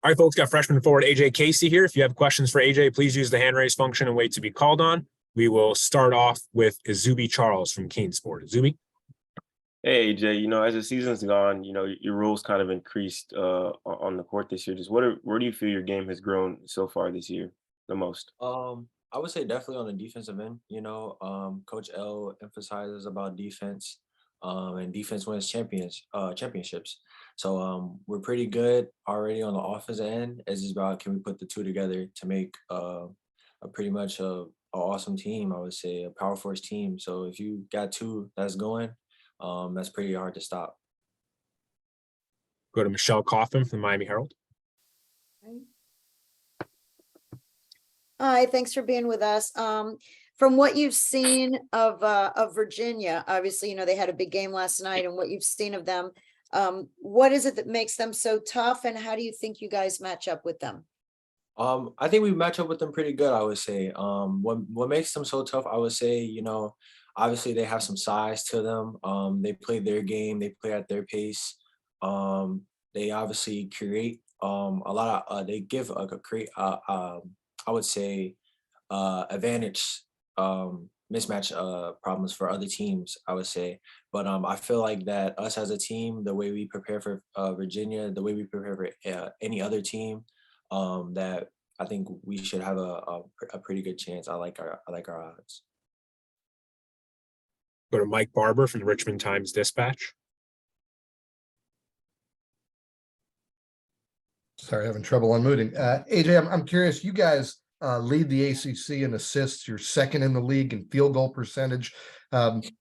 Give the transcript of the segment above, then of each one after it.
All right, folks, got freshman forward AJ Casey here. If you have questions for AJ, please use the hand raise function and wait to be called on. We will start off with Zuby Charles from Kane Sport. Zuby. Hey, AJ, as the season's gone, your roles kind of increased on the court this year. Just where do you feel your game has grown so far this year the most? I would say definitely on the defensive end. Coach L emphasizes about defense, and defense wins championships. So we're pretty good already on the offensive end. It's just about can we put the two together to make a pretty much a awesome team. I would say a power force team. So if you got two that's going, that's pretty hard to stop. Go to Michelle Kaufman from the Miami Herald. Hi, thanks for being with us. From what you've seen of Virginia, obviously, they had a big game last night, and what you've seen of them, what is it that makes them so tough, and how do you think you guys match up with them? I think we match up with them pretty good, I would say. What makes them so tough, I would say, obviously they have some size to them. They play their game, they play at their pace. They obviously create a lot of they give I would say advantage mismatch problems for other teams, I would say. But I feel like that us as a team, the way we prepare for Virginia, the way we prepare for any other team, that I think we should have a pretty good chance. I like our odds. Go to Mike Barber from the Richmond Times-Dispatch. Sorry, having trouble unmuting. AJ, I'm curious, you guys lead the ACC in assists. You're second in the league in field goal percentage.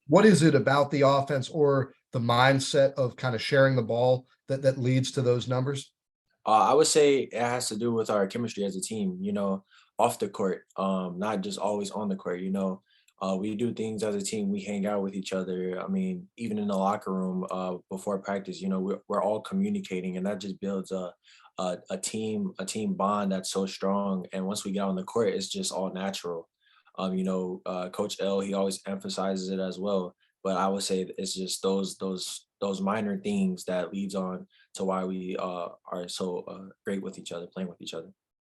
What is it about the offense or the mindset of kind of sharing the ball that leads to those numbers? I would say it has to do with our chemistry as a team, off the court, not just always on the court. We do things as a team. We hang out with each other. I mean, even in the locker room before practice, we're all communicating, and that just builds a team bond that's so strong. And once we get on the court, it's just all natural. Coach L, he always emphasizes it as well. But I would say it's just those minor things that leads on to why we are so great with each other, playing with each other.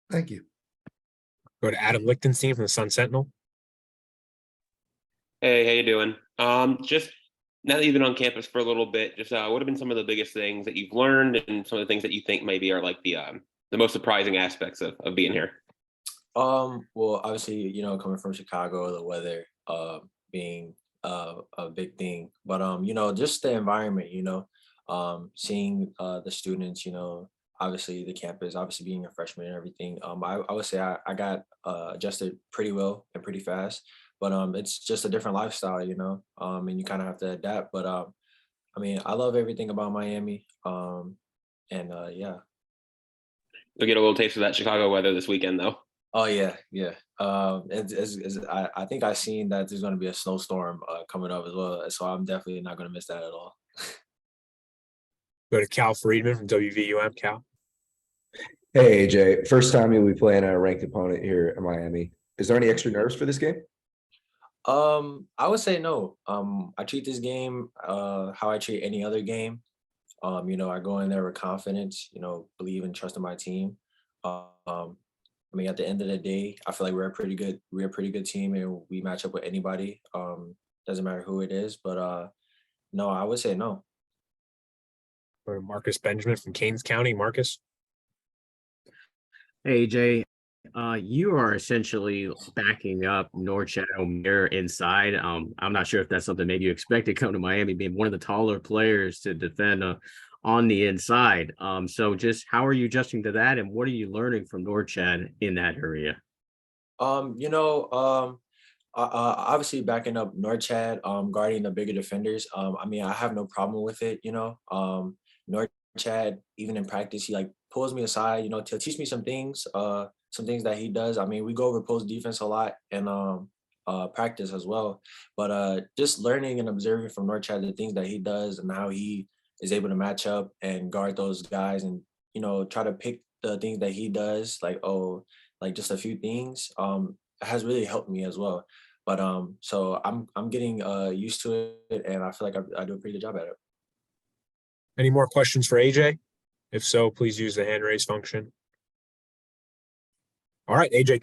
Thank you. Go to Adam Lichtenstein from the Sun Sentinel. Hey, how you doing? Just now that you've been on campus for a little bit, just what have been some of the biggest things that you've learned, and some of the things that you think maybe are like the most surprising aspects of being here? Well, obviously, coming from Chicago, the weather being a big thing, but just the environment, seeing the students, obviously the campus, obviously being a freshman and everything. I would say I got adjusted pretty well and pretty fast, but it's just a different lifestyle, and you kind of have to adapt. But I mean, I love everything about Miami, and yeah. You'll get a little taste of that Chicago weather this weekend, though. Oh yeah. I think I've seen that there's going to be a snowstorm coming up as well, so I'm definitely not going to miss that at all. Go to Cal Friedman from WVUM. Cal. Hey AJ, first time you'll be playing a ranked opponent here in Miami. Is there any extra nerves for this game? I would say no. I treat this game how I treat any other game. I go in there with confidence, believe and trust in my team. I mean, at the end of the day, I feel like we're a pretty good team, and we match up with anybody. Doesn't matter who it is, but no, I would say no. Or Marcus Benjamin from Kings County. Marcus. Hey Jay, you are essentially backing up Norchad Omier inside. I'm not sure if that's something maybe you expected come to Miami, being one of the taller players to defend on the inside. So just how are you adjusting to that, and what are you learning from Norchad in that area? Obviously backing up Norchad, guarding the bigger defenders. I mean, I have no problem with it. Norchad, even in practice, he like pulls me aside, to teach me some things that he does. I mean, we go over post defense a lot and practice as well. But just learning and observing from Norchad the things that he does and how he is able to match up and guard those guys, and try to pick the things that he does, like just a few things, has really helped me as well. But so I'm getting used to it, and I feel like I do a pretty good job at it. Any more questions for AJ? If so, please use the hand raise function. All right, AJ,